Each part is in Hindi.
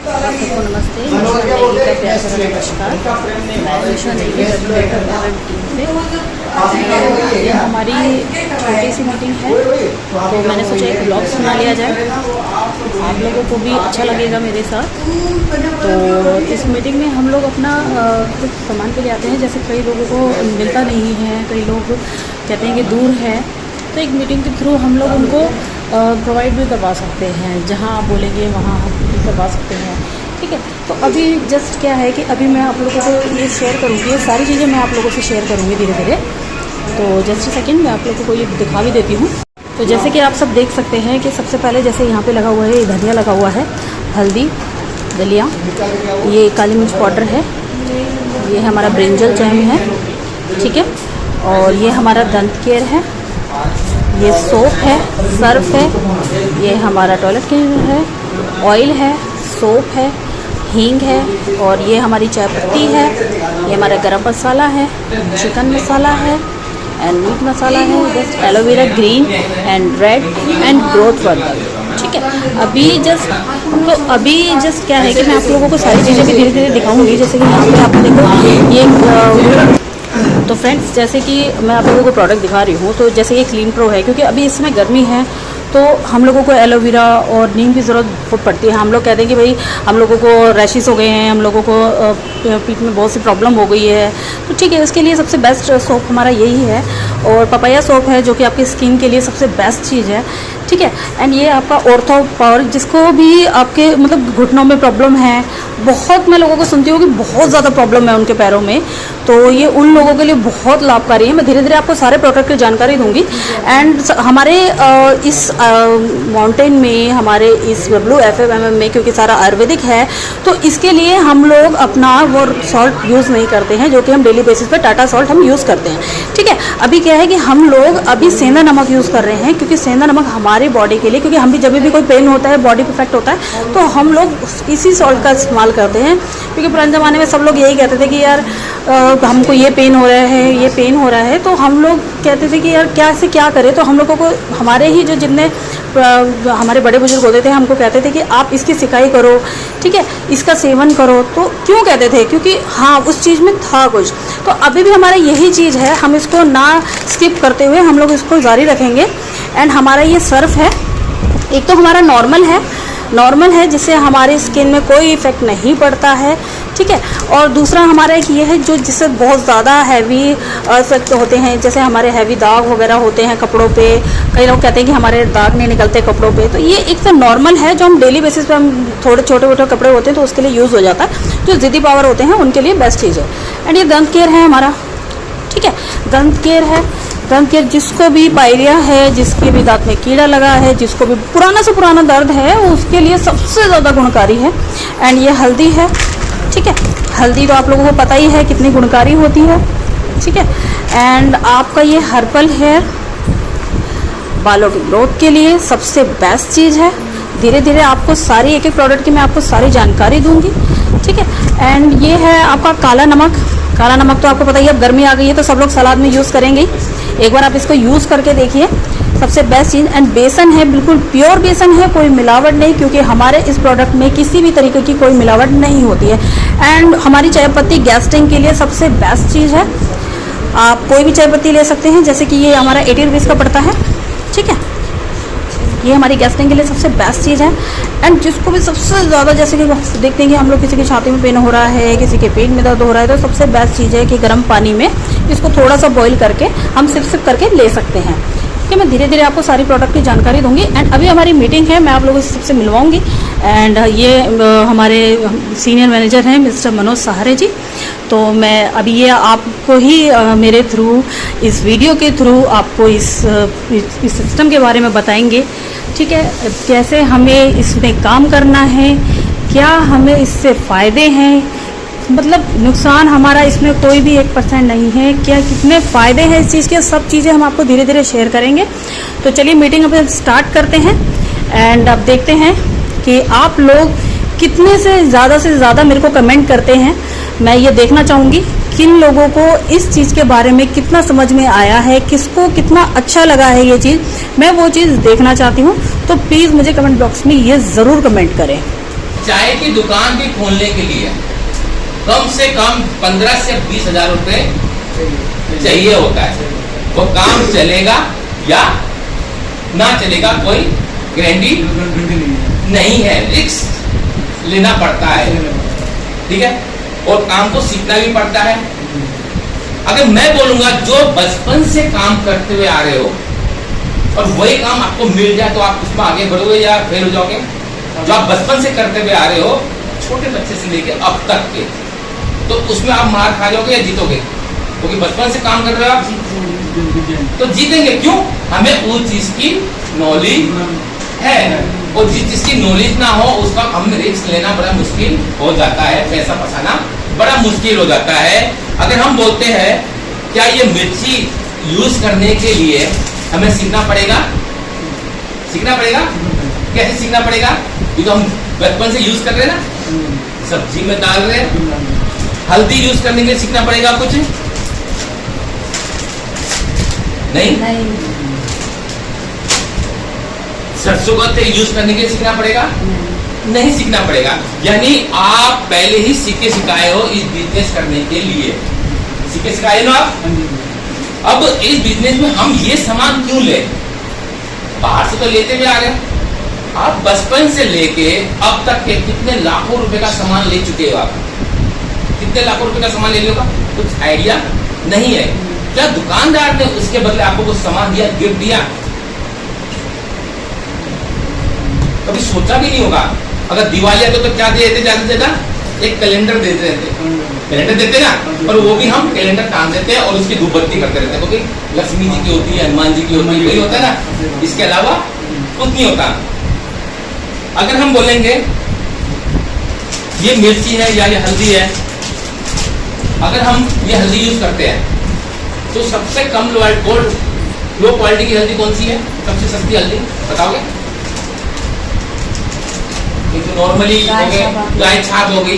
सबको नमस्ते, निशा नेगी का प्यार भरा नमस्कार। मैं निशा नेगी टीम से। ये हमारी छोटी सी मीटिंग है, तो मैंने सोचा एक ब्लॉग बना लिया जाए, आप लोगों को भी अच्छा लगेगा मेरे साथ। तो इस मीटिंग में हम लोग अपना कुछ सामान पे जाते हैं, जैसे कई लोगों को मिलता नहीं है, कई लोग कहते हैं कि दूर है, तो एक मीटिंग के थ्रू हम लोग उनको प्रोवाइड भी करवा सकते हैं। जहाँ आप बोलेंगे वहाँ हम भी करवा सकते हैं, ठीक है। तो अभी जस्ट क्या है कि अभी मैं आप लोगों को ये शेयर करूँगी, ये सारी चीज़ें मैं आप लोगों से शेयर करूँगी धीरे धीरे। तो जस्ट सेकंड मैं आप लोगों को ये दिखा भी देती हूँ। तो जैसे कि आप सब देख सकते हैं कि सबसे पहले जैसे यहाँ पे लगा हुआ है, ये धनिया लगा हुआ है, हल्दी, दलिया, ये काली मिर्च पाउडर है, ये हमारा ब्रिंजल जैम है, ठीक है। और ये हमारा दंत केयर है, ये सोप है, सर्फ है, ये हमारा टॉयलेट क्लीनर है, ऑयल है, सोप है, हींग है, और ये हमारी चाय पत्ती है, ये हमारा गरम मसाला है, चिकन मसाला है एंड मीट मसाला है, just aloe vera green and red and growth worker, ठीक है। अभी जस्ट क्या है कि मैं आप लोगों को सारी चीज़ें भी धीरे धीरे दिखाऊंगी। जैसे कि यहाँ पे आप देखो ये तो फ्रेंड्स, जैसे कि मैं आप लोगों को प्रोडक्ट दिखा रही हूँ, तो जैसे ये क्लीन प्रो है, क्योंकि अभी इसमें गर्मी है तो हम लोगों को एलोवेरा और नीम की ज़रूरत पड़ती है। हम लोग कहते हैं कि भाई हम लोगों को रैशेस हो गए हैं, हम लोगों को पीठ में बहुत सी प्रॉब्लम हो गई है, तो ठीक है, इसके लिए सबसे बेस्ट सोप हमारा यही है। और पपाया सोप है जो कि आपकी स्किन के लिए सबसे बेस्ट चीज़ है, ठीक है। एंड ये आपका ऑर्थो पावर, जिसको भी आपके मतलब घुटनों में प्रॉब्लम है, बहुत मैं लोगों को सुनती हूँ कि बहुत ज़्यादा प्रॉब्लम है उनके पैरों में, तो ये उन लोगों के लिए बहुत लाभकारी है। मैं धीरे धीरे आपको सारे प्रोडक्ट की जानकारी दूंगी। एंड हमारे इस माउंटेन में, हमारे इस ब्लू FMM में, क्योंकि सारा आयुर्वेदिक है, तो इसके लिए हम लोग अपना वो सॉल्ट यूज़ नहीं करते हैं जो कि हम डेली बेसिस पे टाटा सॉल्ट हम यूज़ करते हैं, ठीक है। अभी क्या है कि हम लोग अभी सेंधा नमक यूज़ कर रहे हैं, क्योंकि सेंधा नमक हमारी बॉडी के लिए, क्योंकि हम भी जब भी कोई पेन होता है, बॉडी पे इफेक्ट होता है, तो हम लोग इसी सॉल्ट का इस्तेमाल करते हैं। क्योंकि पुराने ज़माने में सब लोग यही कहते थे कि यार हमको ये पेन हो रहा है, ये पेन हो रहा है, तो हम लोग कहते थे कि यार क्या करें। तो हम लोगों को हमारे ही जो जितने हमारे बड़े बुजुर्ग होते थे, हमको कहते थे कि आप इसकी सिकाई करो, ठीक है, इसका सेवन करो। तो क्यों कहते थे? क्योंकि हाँ, उस चीज़ में था कुछ। तो अभी भी हमारा यही चीज़ है, हम इसको ना स्किप करते हुए हम लोग इसको जारी रखेंगे। एंड हमारा ये सर्फ है, एक तो हमारा नॉर्मल है जिससे हमारी स्किन में कोई इफेक्ट नहीं पड़ता है, ठीक है। और दूसरा हमारा एक ये है जो जिससे बहुत ज़्यादा हैवी इफेक्ट होते हैं, जैसे हमारे हैवी दाग वगैरह होते हैं कपड़ों पे, कई लोग कहते हैं कि हमारे दाग नहीं निकलते कपड़ों पे, तो ये एक तो नॉर्मल है जो हम डेली बेसिस पे हम थोड़े छोटे मोटे कपड़े होते हैं तो उसके लिए यूज़ हो जाता है। जो ज़िद्दी पावर होते हैं उनके लिए बेस्ट चीज़ है। एंड ये दंत केयर है हमारा, ठीक है, दंत केयर जिसको भी पायरिया है, जिसके भी दांत में कीड़ा लगा है, जिसको भी पुराना से पुराना दर्द है, उसके लिए सबसे ज़्यादा गुणकारी है। एंड ये हल्दी है, ठीक है, हल्दी तो आप लोगों को पता ही है कितनी गुणकारी होती है, ठीक है। एंड आपका ये हर्बल हेयर बालों की ग्रोथ के लिए सबसे बेस्ट चीज़ है। धीरे धीरे आपको सारी एक प्रोडक्ट की मैं आपको सारी जानकारी दूंगी, ठीक है। एंड ये है आपका काला नमक तो आपको पता ही है, अब गर्मी आ गई है तो सब लोग सलाद में यूज़ करेंगे। एक बार आप इसको यूज़ करके देखिए, सबसे बेस्ट चीज़। एंड बेसन है, बिल्कुल प्योर बेसन है, कोई मिलावट नहीं, क्योंकि हमारे इस प्रोडक्ट में किसी भी तरीके की कोई मिलावट नहीं होती है। एंड हमारी चाय पत्ती गैस्ट्रिक के लिए सबसे बेस्ट चीज़ है। आप कोई भी चाय पत्ती ले सकते हैं, जैसे कि ये हमारा 80 रुपीज़ का पड़ता है, ठीक है। ये हमारी गैस्ट्रिक के लिए सबसे बेस्ट चीज़ है। एंड जिसको भी सबसे ज़्यादा, जैसे कि देखते हैं कि हम लोग किसी की छाती में पेन हो रहा है, किसी के पेट में दर्द हो रहा है, तो सबसे बेस्ट चीज़ है कि गर्म पानी में इसको थोड़ा सा बॉईल करके हम सिप करके ले सकते हैं, कि मैं धीरे धीरे आपको सारी प्रोडक्ट की जानकारी दूंगी। एंड अभी हमारी मीटिंग है, मैं आप लोगों से सबसे मिलवाऊंगी। एंड ये हमारे सीनियर मैनेजर हैं मिस्टर मनोज सहारे जी, तो मैं अभी ये आपको ही मेरे थ्रू, इस वीडियो के थ्रू आपको इस सिस्टम के बारे में बताएंगे, ठीक है, कैसे हमें इसमें काम करना है, क्या हमें इससे फ़ायदे हैं, मतलब नुकसान हमारा इसमें कोई भी 1% नहीं है, क्या कितने फ़ायदे हैं इस चीज़ के, सब चीज़ें हम आपको धीरे धीरे शेयर करेंगे। तो चलिए मीटिंग अब स्टार्ट करते हैं। एंड अब देखते हैं कि आप लोग कितने से ज़्यादा मेरे को कमेंट करते हैं। मैं ये देखना चाहूँगी किन लोगों को इस चीज़ के बारे में कितना समझ में आया है, किसको कितना अच्छा लगा है ये चीज़, मैं वो चीज़ देखना चाहती हूँ। तो प्लीज़ मुझे कमेंट बॉक्स में ये ज़रूर कमेंट करें। चाय की दुकान भी खोलने के लिए कम से कम 15 से 20 हजार रुपए चाहिए होता है। वो काम चलेगा या ना चलेगा कोई गारंटी नहीं है, रिस्क लेना पड़ता है, ठीक है। और काम को सीखना भी पड़ता है। अगर मैं बोलूंगा जो बचपन से काम करते हुए आ रहे हो और वही काम आपको मिल जाए तो आप उसमें आगे बढ़ोगे या फेल हो जाओगे? जो आप बचपन से करते हुए आ रहे हो, छोटे बच्चे से लेके अब तक के, तो उसमें आप मार खा जाओगे या जीतोगे? क्योंकि बचपन से काम कर रहे हो आप, तो जीतेंगे। क्यों? हमें उस चीज की नॉलेज है, और जिस चीज की नॉलेज ना हो उसका हम रिस्क लेना बड़ा मुश्किल हो जाता है, पैसा फंसाना बड़ा मुश्किल हो जाता है। अगर हम बोलते हैं क्या ये मिर्ची यूज करने के लिए हमें सीखना पड़ेगा? सीखना पड़ेगा। कैसे सीखना पड़ेगा? ये तो हम बचपन से यूज कर रहे हैं ना, सब्जी में डाल रहे हैं। हल्दी यूज करने के लिए सीखना पड़ेगा कुछ? नहीं, सरसों का तेल यूज करने के लिए सीखना पड़ेगा? नहीं सीखना पड़ेगा। यानी आप पहले ही सीखे सिखाए हो इस बिजनेस करने के लिए, सीखे सिखाए ना आप। अब इस बिजनेस में हम ये सामान क्यों ले? बाहर से तो लेते हुए आ रहे हैं। आप बचपन से लेके अब तक के कितने लाखों रुपए का सामान ले चुके हो? आप कितने लाखों रुपए का सामान ले लिया? कुछ आइडिया नहीं है। क्या दुकानदार ने उसके बदले आपको कुछ सामान दिया, गिफ्ट दिया? कभी सोचा भी नहीं होगा। अगर दिवाली आती तो क्या देते? ज्यादा से ज्यादा एक कैलेंडर देते रहते, कैलेंडर देते ना, और वो भी हम कैलेंडर टांग देते हैं और उसकी धूपबत्ती करते रहते हैं, क्योंकि लक्ष्मी जी की होती है, हनुमान जी की होती है, वही होता है ना, इसके अलावा कुछ नहीं होता। अगर हम बोलेंगे ये मिर्ची है या ये हल्दी है, अगर हम ये हल्दी यूज करते हैं तो सबसे कम लो क्वालिटी की हल्दी कौन सी है? सबसे सस्ती हल्दी बताओगे? तो नॉर्मली हो गए, गाय छाप हो गई,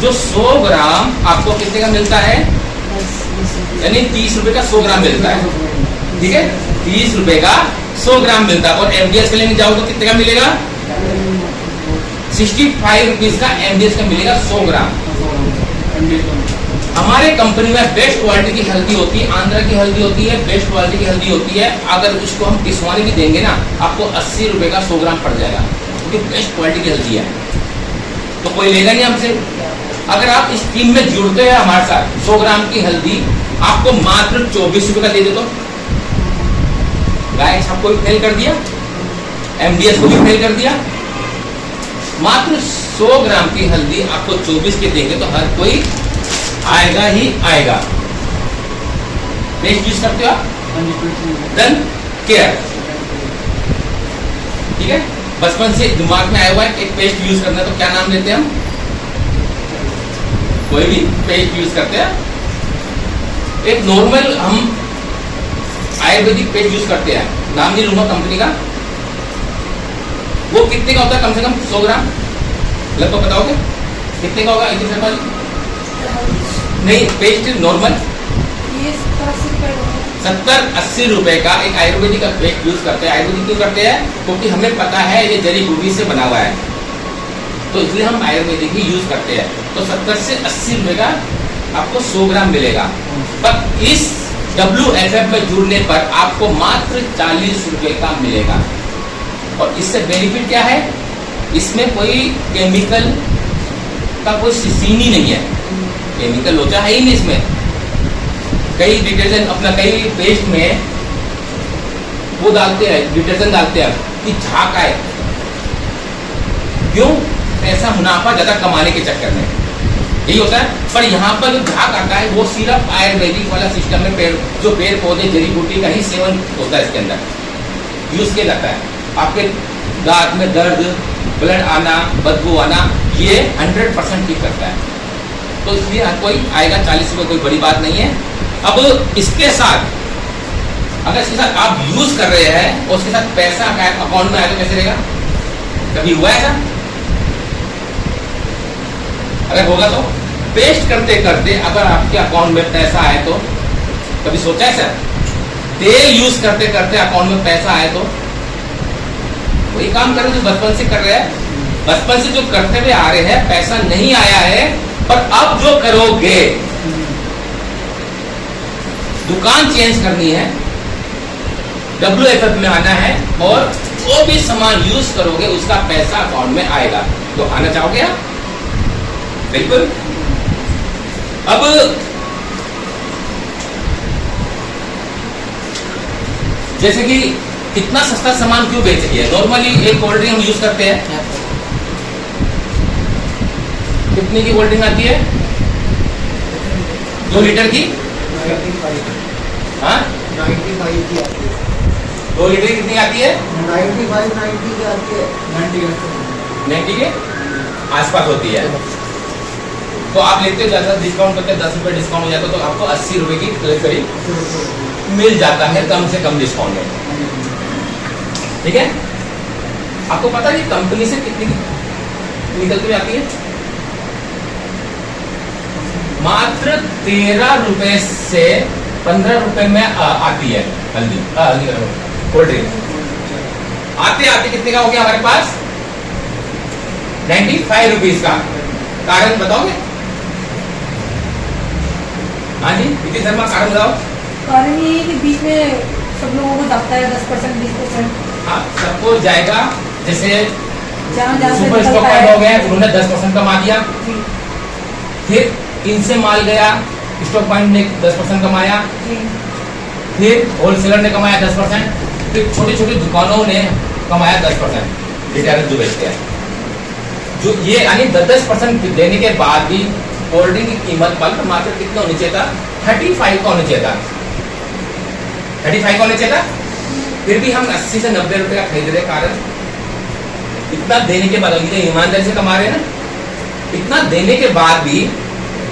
जो 100 ग्राम आपको कितने का मिलता है? यानी 30 रुपए का 100 ग्राम मिलता है, ठीक है। 30 रुपए का 100 ग्राम मिलता है। और एमडीएस के लेने जाओ तो कितने का मिलेगा? 65 रुपीज का एमडीएस का मिलेगा 100 ग्राम। हमारे कंपनी में बेस्ट क्वालिटी की हल्दी होती है, आंध्रा की हल्दी होती है, बेस्ट क्वालिटी की हल्दी होती है। अगर इसको हम पिसवाने भी देंगे ना, आपको 80 रुपए का 100 ग्राम पड़ जाएगा, क्योंकि बेस्ट क्वालिटी की हल्दी है। तो कोई लेगा नहीं हमसे। अगर आप इस टीम में जुड़ते हैं हमारे साथ, 100 ग्राम की हल्दी आपको मात्र 24 रुपए का दे दे तो गाय छाप को भी फेल कर दिया, एमडीएस को भी फेल कर दिया। मात्र 100 ग्राम की हल्दी आपको 24 के देंगे तो हर कोई आएगा ही आएगा। पेस्ट यूज करते हो आप? देन केयर, ठीक है। बचपन से दिमाग में आया हुआ है कि एक पेस्ट यूज करना है, तो क्या नाम लेते हैं हम? कोई भी पेस्ट यूज करते हैं। एक नॉर्मल हम आयुर्वेदिक पेस्ट यूज करते हैं, नाम नहीं लूंगा कंपनी का। वो कितने का होता है? कम से कम 100 ग्राम लगभग बताओगे कितने का होगा? नहीं, पेस्ट नॉर्मल 70-80 रुपए का एक आयुर्वेदिक का पेस्ट यूज करते हैं। आयुर्वेदिक क्यों करते हैं? क्योंकि हमें पता है ये जड़ी बूटी से बना हुआ है, तो इसलिए हम आयुर्वेदिक ही यूज करते हैं। तो 70 से 80 रुपए का आपको 100 ग्राम मिलेगा। पर इस WFF में जुड़ने पर आपको मात्र 40 रुपए का मिलेगा। और इससे बेनिफिट क्या है? इसमें कोई केमिकल का कोई सीन ही नहीं है, केमिकल लोचा है ही नहीं इसमें। कई डिटर्जेंट अपना कई पेस्ट में वो डालते हैं, डिटर्जेंट डालते हैं कि झाग आए, क्यों? ऐसा मुनाफा ज्यादा कमाने के चक्कर में यही होता है। पर यहाँ पर जो झाग आता है वो सिर्फ आयुर्वेदिक वाला सिस्टम में पेड़ पौधे जड़ी बूटी का ही सेवन होता है, इसके अंदर यूज किया जाता है। आपके दांत में दर्द, ब्लड आना, बदबू आना, ये 100% ठीक करता है। तो इसलिए हर कोई आएगा। 40 रुपये कोई बड़ी बात नहीं है। अब इसके साथ अगर इसके साथ आप यूज कर रहे हैं और उसके साथ पैसा अकाउंट में आया तो कैसे रहेगा? कभी हुआ है ऐसा? अगर होगा तो पेस्ट करते करते अगर आपके अकाउंट में पैसा आए तो कभी सोचा है सर? तेल यूज करते करते अकाउंट में पैसा आए तो वही काम कर रहे जो बचपन से कर रहे हैं, बचपन से जो करते हुए आ रहे हैं, पैसा नहीं आया है, पर अब जो करोगे, दुकान चेंज करनी है, WFF में आना है, और जो भी सामान यूज करोगे उसका पैसा अकाउंट में आएगा। तो आना चाहोगे आप? बिल्कुल। अब जैसे कि इतना सस्ता सामान क्यों बेच रही है? नॉर्मली एक कोल्ड ड्रिंक हम यूज करते हैं, कितने की कोल्ड ड्रिंक आती है? 2 लीटर की? 95 की आती है। 2 लीटर की कितनी आती है? 90 की आती है। 90 के आसपास होती है। तो आप लेते हो, ज़्यादा डिस्काउंट करते हैं, 10 रुपये डिस्काउंट हो जाता है, तो आपको 80 रुपये की करीब मिल जाता है, कम से कम डिस्काउंट में। ठीक है? आपको पता है कंपनी से कितनी निकल के आती है? मात्र 13 रुपए से 15 रुपए में आती है हल्दी कोल्ड ड्रिंक। आते आते कितने का हो गया हमारे पास? 95 रुपीज का। कारण बताओगे? हाँ जी विकी शर्मा, कारण बताओ। कारण ये है कि बीच में सब लोगों को जाता है 10% 20%। हाँ, सबको जाएगा। जैसे जहाँ सुपर स्टॉक पॉइंट हो गया, उन्होंने 10% कमा दिया। जी फिर इनसे माल गया, स्टॉक पॉइंट ने 10% कमाया। जी फिर होलसेलर ने कमाया 10%। फिर छोटी छोटी दुकानों ने कमाया 10%। रिटेलर जो बेचते हैं, जो ये यानी 10% देने के बाद भी कोल्ड ड्रिंक की कीमत बल्क मार्केट कितना होनी चाहिए था? 35 का होना चाहिए था। 35 का होना चाहिए था। फिर भी हम 80 से 90 रुपए का खरीद रहे। कारण इतना देने के बाद, इतने ईमानदारी से कमा रहे हैं ना, इतना देने के बाद भी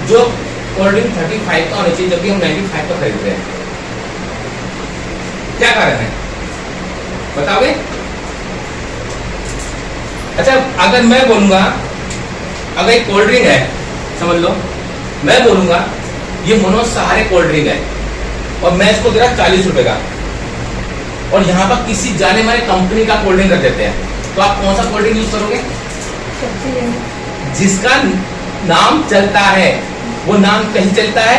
जो कोल्ड ड्रिंक 35 का होना चाहिए, जबकि हम 95 का खरीद रहे हैं। क्या कारण है बताओगे? अच्छा, अगर मैं बोलूंगा, अगर एक कोल्ड ड्रिंक है, समझ लो, मैं बोलूंगा ये मनोज सहारे कोल्ड ड्रिंक है, और मैं इसको दे रहा 40 रुपए का, और यहाँ पर किसी जाने माने कंपनी का कोल्ड ड्रिंक कर देते हैं, तो आप कौन सा कोल्ड ड्रिंक यूज करोगे? जिसका नाम चलता है। वो नाम कहीं चलता है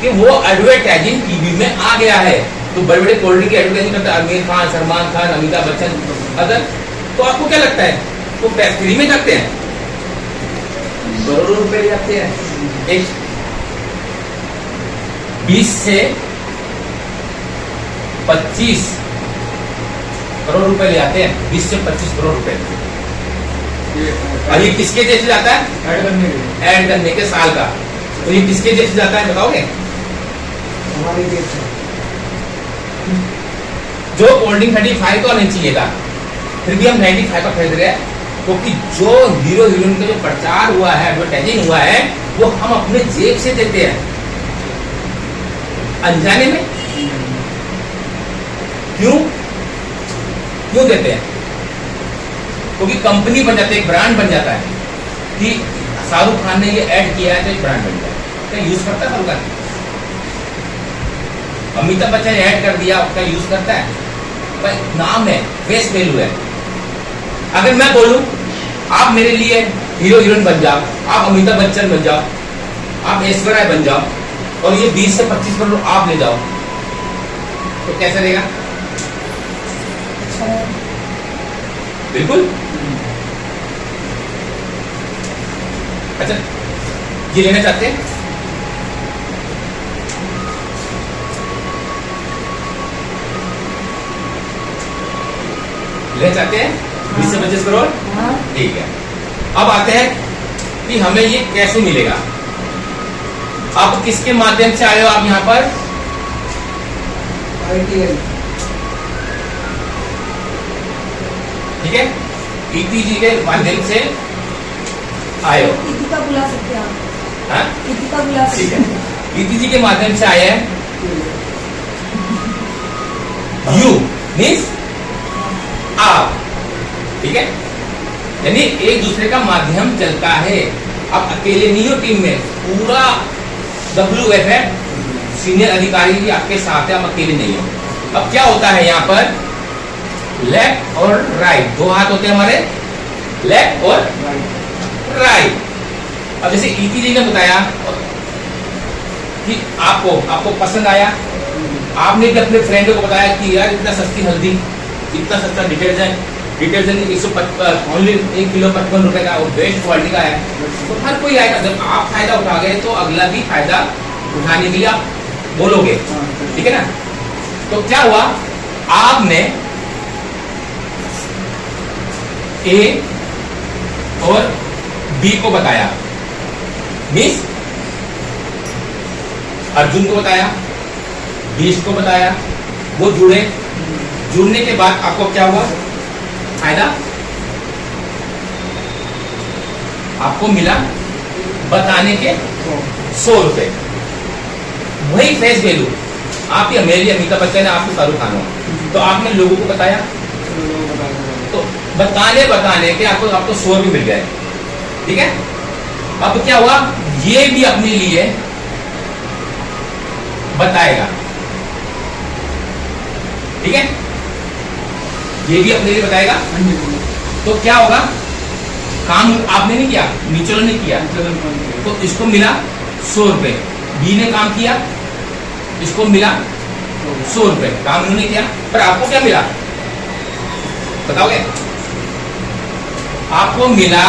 कि वो एडवर्टाइजिंग टीवी में आ गया है। तो बड़े बड़े कोल्ड ड्रिंक की एडवर्टाइजिंग करते हैं, आमिर खान, सलमान खान, अमिताभ बच्चन, अदर। तो आपको क्या लगता है वो फ्री में करते हैं? करोड़ों रुपए जाते हैं। एक 20 से 25 करोड़ रुपए ले आते हैं। 20 से 25 करोड़ रुपए। और ये किसके जैसे जाता है? ऐड करने के साल का। तो ये किसके जैसे जाता है बताओगे? हमारे देश में जो कोल्ड ड्रिंक 35 का होना चाहिए था, फिर भी हम 95 का खरीद रहे हैं, क्योंकि जो हीरो हीरोइन का जो प्रचार हुआ है, एडवर्टाइजिंग हुआ है, वो हम अपने जेब से देते हैं, अनजाने में। क्यों देते हैं? क्योंकि कंपनी बन जाती है, एक ब्रांड बन जाता है कि शाहरुख खान ने ये ऐड किया है तो एक ब्रांड बन जाता है। क्या यूज करता है शाहरुख खान? अमिताभ बच्चन ने ऐड कर दिया, उसका यूज करता है? पर नाम है, फेस वैल्यू है। अगर मैं बोलूं आप मेरे लिए हीरो हीरोइन बन जाओ, आप अमिताभ बच्चन बन जाओ, आप ऐश्वर्या राय बन जाओ, और ये 20 से 25 करोड़ आप ले जाओ, तो कैसा रहेगा? बिल्कुल। अच्छा, ये लेना चाहते हैं? लेना चाहते हैं 20 से 25 करोड़? ठीक है। अब आते हैं कि हमें ये कैसे मिलेगा। आप किसके माध्यम से आए हो? आप यहाँ पर ITL, ठीक है, ETG के माध्यम से आए हो। इतिका बुला सकते हैं आप। हाँ? इतिका बुला ठीक सकते है, हैं। ETG के माध्यम से आए हैं। यू मीन्स आप, ठीक है, यानी एक दूसरे का माध्यम चलता है। अब अकेले नहीं हो, टीम में पूरा WFF सीनियर अधिकारी भी आपके साथ है, आप अकेले नहीं हो। अब क्या होता है यहाँ पर, लेफ्ट और राइट दो हाथ होते हैं हमारे, लेफ्ट और राइट। अब जैसे ईटी जी ने बताया कि आपको पसंद आया, आपने भी अपने फ्रेंड को बताया कि यार इतना सस्ती हल्दी, इतना सस्ता डिटर्जेंट ओनली 1 किलो 55 रुपए का, और बेस्ट क्वालिटी का है, तो हर कोई आएगा। जब आप फायदा उठा गए तो अगला भी फायदा उठाने के लिए आप बोलोगे, ठीक है ना। तो क्या हुआ, आपने ए और बी को बताया, मीन्स अर्जुन को बताया, बीस को बताया, वो जुड़ने के बाद आपको क्या हुआ फायदा, आपको मिला बताने के 100 रुपए। वही फेस वैल्यू आपकी मेरी अमिताभ बच्चन है, आपकी शाहरुख खान हो, तो आपने लोगों को बताया, तो बताने के आपको 100 भी मिल गए, ठीक है। अब क्या हुआ, ये भी अपने लिए बताएगा, ठीक है, ये भी अपने लिए बताएगा। तो क्या होगा, काम आपने नहीं किया, म्यूचुअल ने किया, तो इसको मिला 100 रुपए, बी ने काम किया, इसको मिला 100 रुपए, काम उन्होंने किया, पर आपको क्या मिला बताओगे, आपको मिला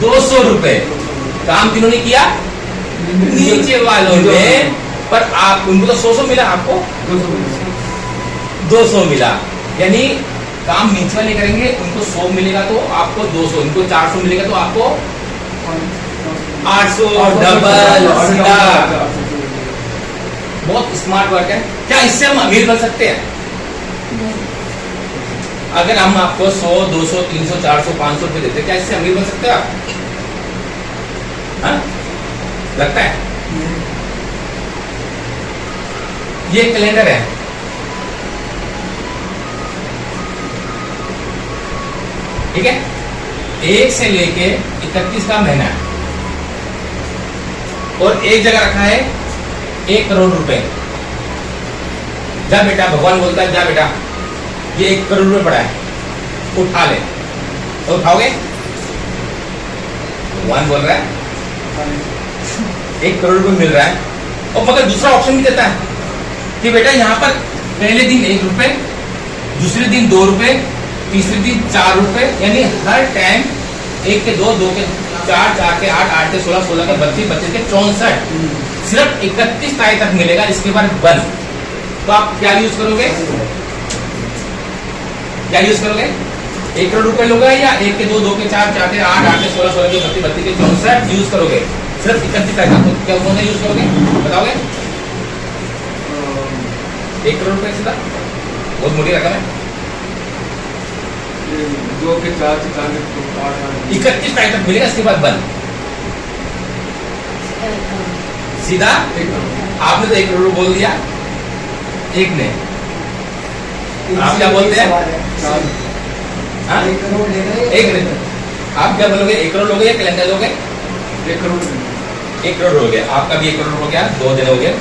200 रुपए, काम किन्होंने किया, नीचे वालों ने, पर आप उनको तो 100 मिला, आपको 200 मिला, यानी काम म्यूचुअल नहीं करेंगे, उनको 100 मिलेगा तो आपको 200, उनको 400 मिलेगा तो आपको 800, डबल सीधा। बहुत स्मार्ट वर्क है। क्या इससे हम अमीर बन सकते हैं? अगर हम आपको 100, 200, 300, 400, 500 रुपए देते, क्या इससे अमीर बन सकते हो आप? हाँ? लगता है? ये कैलेंडर है, ठीक है, 1 से लेके 31 का महीना है, और एक जगह रखा है 1 करोड़ रुपए। जा बेटा, भगवान बोलता है जा बेटा, ये 1 करोड़ रुपए पड़ा है, उठा ले, तो उठाओगे? भगवान बोल रहा है 1 करोड़ रुपए मिल रहा है, और मगर दूसरा ऑप्शन भी देता है कि बेटा यहाँ पर पहले दिन 1 रुपए, दूसरे दिन 2 रुपए, तीसरे दिन 4 रुपए, यानी हर टाइम 1 के 2, 2 के 4, 4 के 8, 8 के 16, 16 के 32, 32 के 64, सिर्फ 31 तारीख तक मिलेगा, इसके बाद बंद। तो आप क्या यूज करोगे, 1 करोड़ रुपए लोगे, या 1 के 2, 2 के 4, 4 के 8, 8 के 16, 16 के 32, 32 के 64 यूज करोगे, सिर्फ 31 तारीख तक? तो क्या कौन सा यूज करोगे बताओगे? 1 करोड़ रुपए सीधा, बहुत मोटी रकम है। 2 के 4 के 4 के 8 31 तारीख तक मिलेगा, इसके बाद बंद सीधा। आपने तो 1 करोड़ बोल दिया, एक ने, आप क्या बोलते हैं? हाँ? 1 करोड़ ले रहे, एक ने, आप क्या बोलोगे? 1 करोड़ लोगे या कैलेंडर लोगे? 1 करोड़ 1 करोड़ हो गया, आपका भी 1 करोड़ हो गया, 2 दिन हो गए।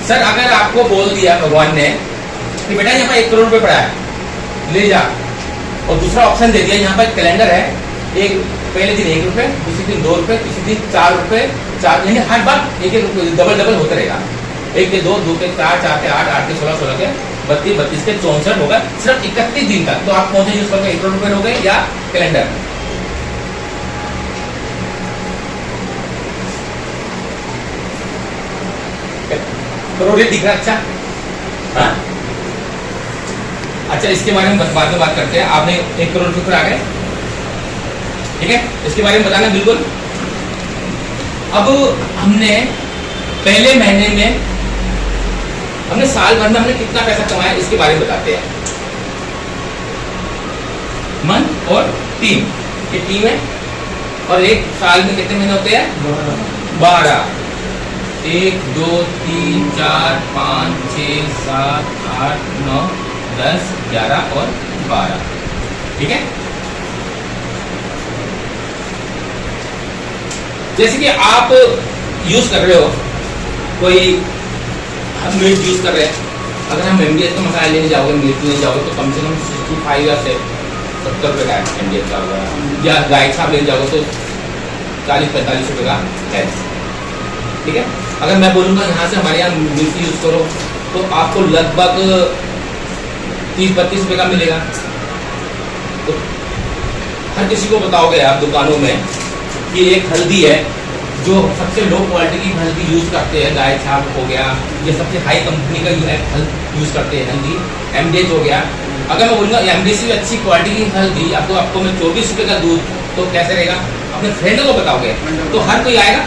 सर अगर आपको बोल दिया भगवान ने कि बेटा यहाँ पर 1 करोड़ रुपए पड़ा है, ले जा, और दूसरा ऑप्शन दे दिया, यहाँ पर कैलेंडर है, पहले दिन 1 रुपए, दूसरे दिन 2 रुपए, तीसरे दिन 4 रुपए, 4, यानी हर बार 1 रुपए डबल होते रहेगा। 1 के 2, 2 के 4, 4 के 8, 8 के 16, 16 के 32, 32 के 64 होगा, सिर्फ 31 दिन तक। तो आप कौन सा यूज करोगे, 1 करोड़ रुपए लोगे या कैलेंडर? करोड़ दिख रहा, अच्छा, हाँ? अच्छा, इसके बारे में बाद में बात करते हैं। आपने 1 करोड़ रुपए आ गए, ठीक है, इसके बारे में बताना बिल्कुल। अब हमने पहले महीने में, हमने साल भर में हमने कितना पैसा कमाया, इसके बारे में बताते हैं। मंथ और टीम, ये टीम है, और एक साल में कितने महीने होते हैं? 12। 1, 2, 3, 4, 5, 6, 7, 8, 9, 10, 11 और 12, ठीक है। जैसे कि आप यूज कर रहे हो, कोई हम मिर्च यूज कर रहे हैं, अगर हम MDH का मसाला लेने जाओगे, मिर्च लेने जाओगे, तो कम से कम 65 या 70 रुपये का MDF का होगा, या गाय छाप ले जाओगे तो 40-45 रुपये का है। ठीक है, अगर मैं बोलूँगा यहाँ से हमारे यहाँ मिल्क यूज़ करो तो आपको लगभग 30-32 रुपये का मिलेगा। तो हर किसी को बताओगे आप दुकानों में कि एक हल्दी है जो सबसे लो क्वालिटी की हल्दी यूज़ करते हैं, गाय छाप हो गया, ये सबसे हाई कंपनी का यूज़ करते हैं हल्दी, MDH हो गया। अगर मैं बोलूँगा MDH से भी अच्छी क्वालिटी की हल्दी आपको मैं 24 रुपये का दूध, तो कैसे रहेगा? अपने फ्रेंड को बताओगे तो हर कोई आएगा।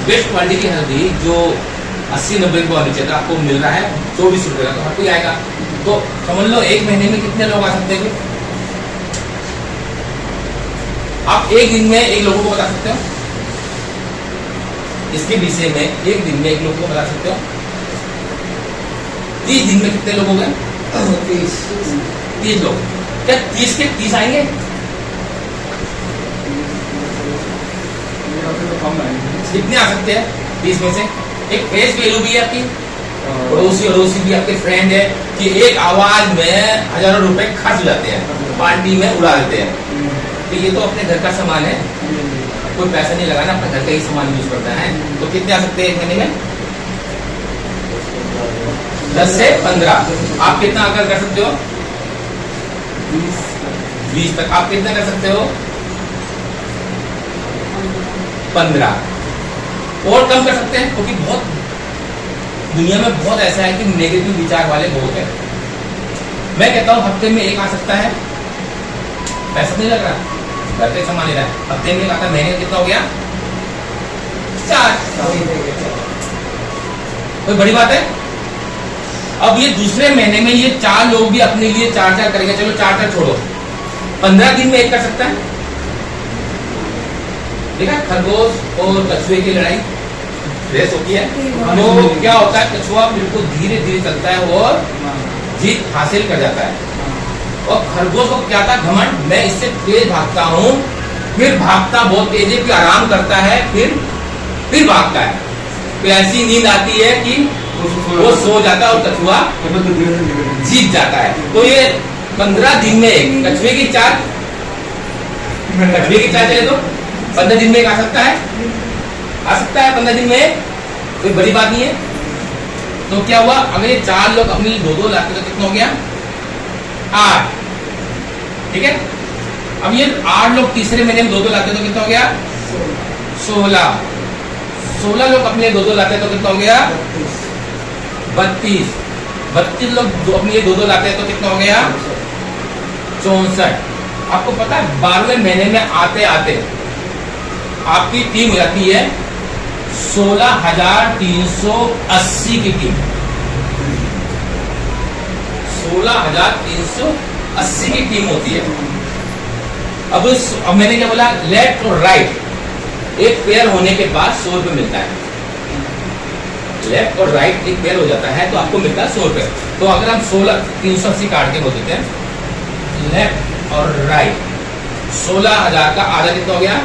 बेस्ट क्वालिटी की हल्दी जो 80-90 रुपये वाली चाहिए आपको मिल रहा है 24 रुपये का, तो हर कोई आएगा। तो समझ लो एक महीने में कितने लोग आ सकते हैं? आप एक दिन में एक लोगों को बता सकते हो? इसके विषय में एक दिन में एक लोगों को बता सकते हो? 30 दिन में कितने लोग हो गए? 30 लोग। क्या 30 के 30 आएंगे? कितने आ सकते हैं 30 में से? एक फेस वैल्यू भी है आपकी, पड़ोसी भी आपके फ्रेंड है कि एक आवाज में हजारों रुपए खर्च हो जाते हैं, पार्टी में उड़ा देते हैं। तो ये तो अपने घर का सामान है, कोई पैसा नहीं लगाना, अपने घर का ही सामान यूज करता है। तो कितने आ सकते हैं एक महीने में? 10 से 15। आप कितना अगर कर सकते हो? 20 तक। आप कितना कर सकते हो? 15। और कम कर सकते हैं, क्योंकि बहुत दुनिया में बहुत ऐसा है कि नेगेटिव विचार वाले बहुत है। मैं कहता हूं हफ्ते में एक आ सकता है, पैसा नहीं लग रहा, घर पे सामान ले रहा है, हफ्ते में आता, महीने में कितना हो गया? 4। कोई बड़ी बात है? अब ये दूसरे महीने में ये 4 लोग भी अपने लिए 4-4 करेंगे। चलो 4 छोड़ो, 15 दिन में एक कर सकता है। देखा खरगोश और कछुए की लड़ाई रेस होती है, तो क्या होता है? कछुआ बिल्कुल धीरे धीरे चलता है और जीत हासिल कर जाता है। और खरगोश को क्या था? घमंड, मैं इससे तेज भागता हूँ, फिर भागता बहुत तेज है, फिर आराम करता है, फिर भागता है, फिर ऐसी नींद आती है कि वो सो जाता है और कछुआ जीत जाता है। तो ये 15 दिन में एक कछुए की चाल चले तो 15 दिन में एक आ सकता है, 15 दिन में, कोई बड़ी बात नहीं है। तो क्या हुआ? अगर ये 4 लोग अपने लिए 2-2 लाते तो कितना हो गया? 8। ठीक है, अब ये 8 लोग तीसरे महीने में 2-2 लाते तो कितना हो गया? 16। 16 लोग अपने 2-2 लाते तो कितना हो गया? 32। 32 लोग अपने लिए 2-2 लाते तो कितना हो गया? 64। आपको पता है 12वें महीने में आते आते आपकी टीम हो जाती है 16,380 की टीम। 16,380 की टीम होती है। अब मैंने क्या बोला? लेफ्ट और राइट एक पेयर होने के बाद 100 रुपये मिलता है। लेफ्ट और राइट एक पेयर हो जाता है तो आपको मिलता है 100 रुपये। तो अगर हम 16,380 काट के बोल देते हैं, लेफ्ट और राइट 16,000 का आधा कितना हो गया?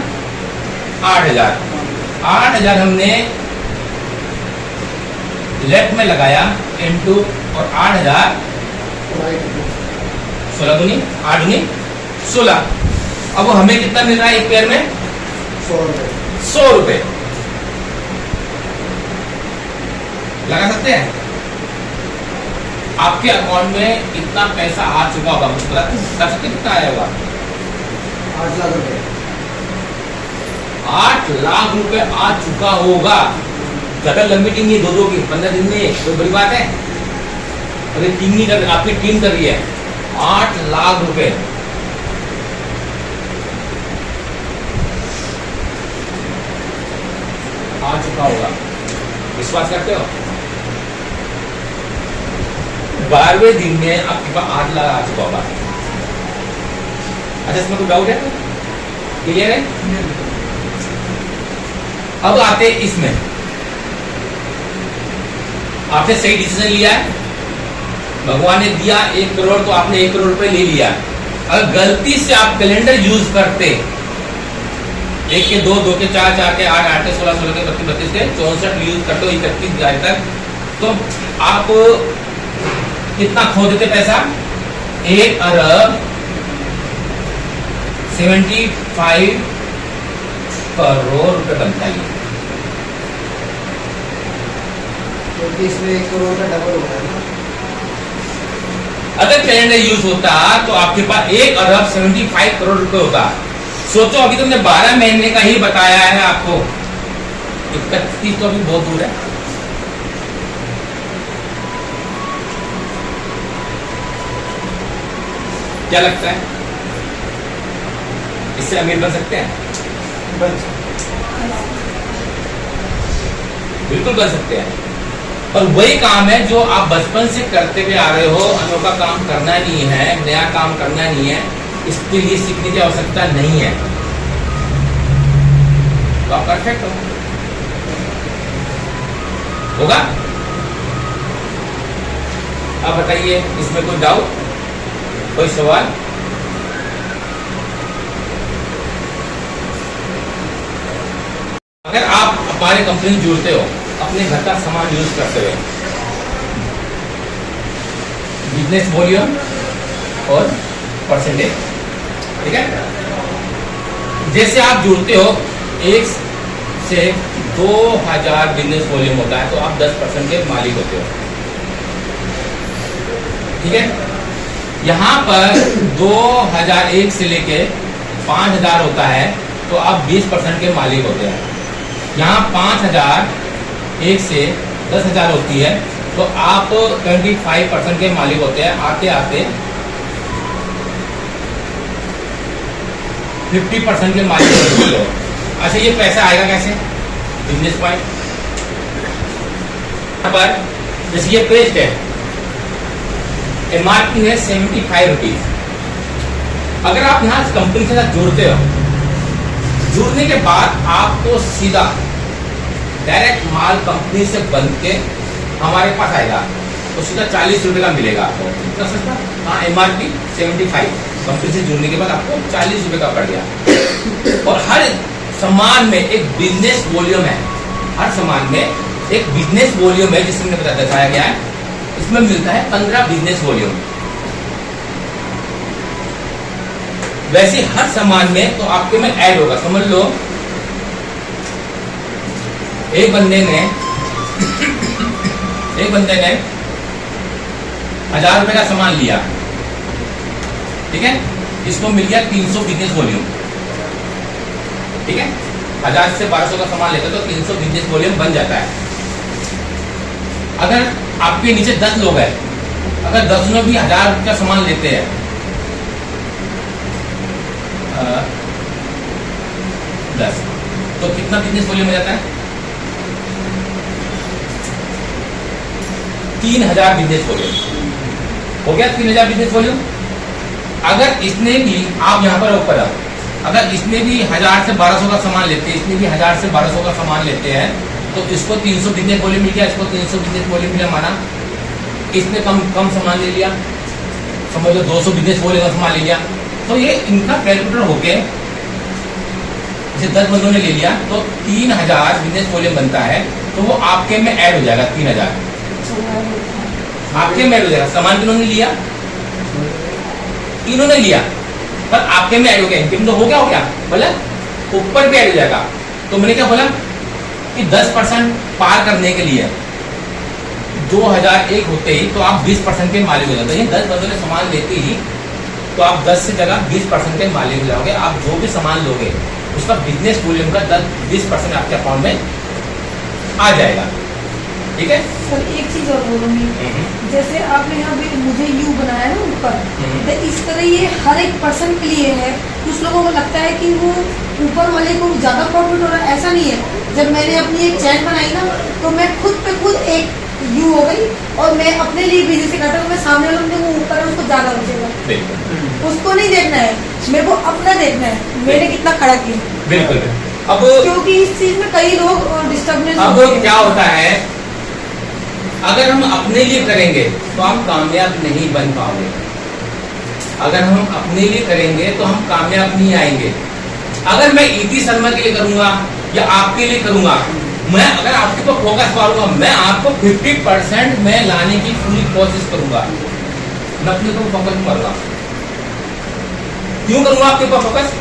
8,000। 8,000 हमने लेफ्ट में लगाया इनटू और 8,000 16 दूनी 8 दूनी 16। अब वो हमें कितना मिल रहा है एक पेयर में? 100 रुपए। लगा सकते हैं? आपके अकाउंट में इतना पैसा आ चुका होगा, मुझे कर सकते कितना आया होगा? 8 लाख रुपए। 8 लाख रुपए आ चुका होगा। ज्यादा लंबी टीम ये 2-2 की 15 दिन में कोई बड़ी बात है? अरे टीम नहीं कर, आपकी टीम कर रही है। 8 लाख रुपए आ चुका होगा। विश्वास करते हो? 12वें दिन में आपके पास 8 लाख आ चुका होगा। अच्छा, इसमें कोई डाउट है? क्लियर है? अब आते इसमें, आपने सही डिसीजन लिया है, भगवान ने दिया 1 करोड़ तो आपने 1 करोड़ रुपए ले लिया। अगर गलती से आप कैलेंडर यूज करते 1 के 2, 2 के 4, 4 के 8, 8 के 16, 16 के 32, 32 के 64 यूज करते हो 31 जुलाई तक, तो आप कितना खो देते पैसा? 1,75 करोड़ रुपए बनता है। क्योंकि इसमें 1 करोड़ का डबल होगा ना। अगर कैलेंडर यूज होता तो आपके पास 1,75 करोड़ रुपए होता। सोचो, अभी तुमने 12 महीने का ही बताया है आपको, 31 तो अभी बहुत दूर है। क्या लगता है, इससे अमीर बन सकते हैं? बिल्कुल बन सकते हैं। और वही काम है जो आप बचपन से करते हुए आ रहे हो। अनोखा काम करना नहीं है, नया काम करना नहीं है, इसके लिए सीखने की आवश्यकता नहीं है, तो आप परफेक्ट हो। होगा? आप बताइए, इसमें कोई डाउट, कोई सवाल? अगर आप हमारे कंपनी में जुड़ते हो अपने घर का सामान यूज करते हुए, बिजनेस वॉल्यूम और परसेंटेज, ठीक है? जैसे आप जुड़ते हो 1 से 2000 बिजनेस वॉल्यूम होता है तो आप 10% के मालिक होते हो, ठीक है? यहाँ पर 2001 से लेके 5000 होता है तो आप 20% के मालिक होते हैं। यहाँ 5001 से 10,000 होती है तो आप 25% के मालिक होते हैं। आते आते 50% के मालिक होते हो। अच्छा, ये पैसा आएगा कैसे? बिजनेस पॉइंट पर जैसे ये पेस्ट है, MRP है 75 रुपीज। अगर आप यहाँ कंपनी के साथ जुड़ते हो, जुड़ने के बाद आपको सीधा डायरेक्ट माल कंपनी से बन के हमारे पास आएगा तो सीधा 40 रुपए का मिलेगा आपको। कितना सस्ता? हाँ, MRP 75, कंपनी से जुड़ने के बाद आपको 40 रुपए का पड़ गया। और हर सामान में एक बिजनेस वॉल्यूम है, हर सामान में एक बिजनेस वॉल्यूम है जिसमें बताया गया है। इसमें मिलता है 15 बिजनेस वॉल्यूम। वैसे हर सामान में तो आपके में ऐड होगा। समझ लो, एक बंदे ने 1000 रुपए का सामान लिया, ठीक है? इसको मिल गया 300 बिजनेस वॉल्यूम, ठीक है? 1000 से 1200 का सामान लेते तो 300 बिजनेस वॉल्यूम बन जाता है। अगर आपके नीचे 10 लोग हैं, अगर 10 में भी 1000 रुपए का सामान लेते हैं, 10 तो कितना बिजनेस वॉल्यूम हो जाता है? 3000 बिजनेस वॉल्यूम हो गया। 3000 बिजनेस वॉल्यूम। अगर इसने भी, आप यहाँ पर ऊपर आओ, अगर इसने भी 1000 से 1200 का सामान लेते हैं, इसने भी 1000 से 1200 का सामान लेते हैं तो इसको 300 बिजनेस वॉल्यूम मिल गया, इसको 300 बिजनेस वॉल्यूम मिला। माना इसने कम सामान ले लिया, समझ लो 200 बिजनेस वॉल्यूम का सामान ले लिया, तो ये इनका कैलकुलेटर होके जैसे 10 बंदों ने ले लिया तो 3000 बिजनेस वॉल्यूम बनता है। तो वो आपके में ऐड हो जाएगा 3000, आपके में ऐड हो जाएगा। सामान किन्होंने लिया? इन्होंने लिया, पर आपके में ऐड हो गया। इनके में तो हो गया बोला, ऊपर भी ऐड हो जाएगा। तो मैंने क्या बोला कि 10% पार करने के लिए 2001 होते ही तो आप 20% के मालिक हो जाते हैं। 10 बंदों ने सामान लेते ही तो आप 10 से जगह 20% के मालिक हो जाओगे। आप जो भी सामान लोगे उसका बिजनेस वॉल्यूम का 10-20% आपके अकाउंट में आ जाएगा, ठीक है? सर एक चीज और बोलूंगी, जैसे आपने यहाँ पे मुझे यू बनाया ना ऊपर, तो इस तरह ये हर एक पर्सन के लिए है। कुछ लोगों को लगता है कि वो ऊपर वाले को ज्यादा प्रॉफिट हो रहा है, ऐसा नहीं है। जब मैंने अपनी एक चैन बनाई ना तो मैं खुद पे खुद एक यू हो गई और मैं अपने लिए बिजनेस से करता हूँ। मैं सामने वाले वो ऊपर है उसको ज्यादा बचेगा, उसको नहीं देखना है, मेरे को अपना देखना है मैंने कितना खड़ा किया। बिल्कुल। अब क्योंकि इस चीज में कई लोग डिस्टर्बेंस। अब क्या होता है, अगर हम अपने लिए करेंगे तो हम कामयाब नहीं बन पाओगे। अगर हम अपने लिए करेंगे तो हम कामयाब नहीं आएंगे। अगर मैं ईटी शर्मा के लिए करूंगा या आपके लिए करूंगा, मैं अगर आपके ऊपर फोकस करूंगा, मैं आपको 50% में लाने की पूरी कोशिश करूंगा। मैं अपने ऊपर फोकस करूंगा। क्यों करूंगा आपके ऊपर फोकस?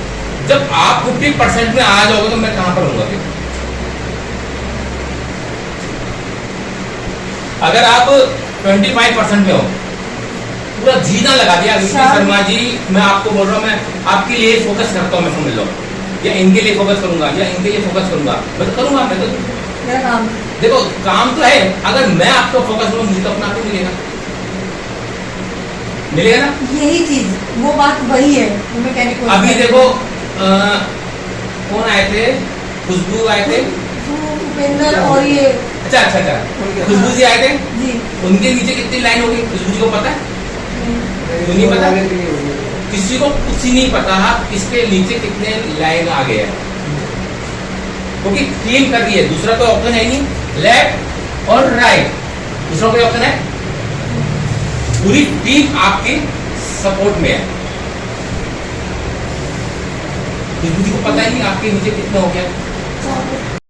जब आप 50% में आ जाओगे तो मैं कहां पर होऊंगा फिर? अगर आप 25% में हो, पूरा जीना लगा दिया विष्णु शर्मा जी, मैं आपको बोल रहा हूँ, मैं आपके लिए फोकस करता हूँ, मैं समझ लो, या इनके लिए फोकस करूंगा या इनके लिए फोकस करूंगा, मैं तो करूंगा। मैं तो मेरा काम देखो काम तो है, अगर मैं आपको फोकस करूँ मुझे तो अपना आपको मिलेगा, मिलेगा ना? यही चीज, वो बात वही है जो मैं कहने को अभी देखो कौन आए थे? खुशबू आए थे, उपेंद्र और ये अच्छा, खुशबू जी आए थे, जी उनके नीचे कितनी लाइन होगी खुशबू जी को पता है? क्यों नहीं पता? किसी को कुछ ही नहीं पता इसके नीचे कितने लाइन आ गए हैं, क्योंकि टीम कर रही है, दूसरा कोई ऑप्शन है नहीं, लेफ्ट और राइट, दूसरा कोई ऑप्शन है? पूरी टीम आपके सपोर्ट में है। खुशबू जी को पता ही नहीं आपके नीचे कितना हो गया।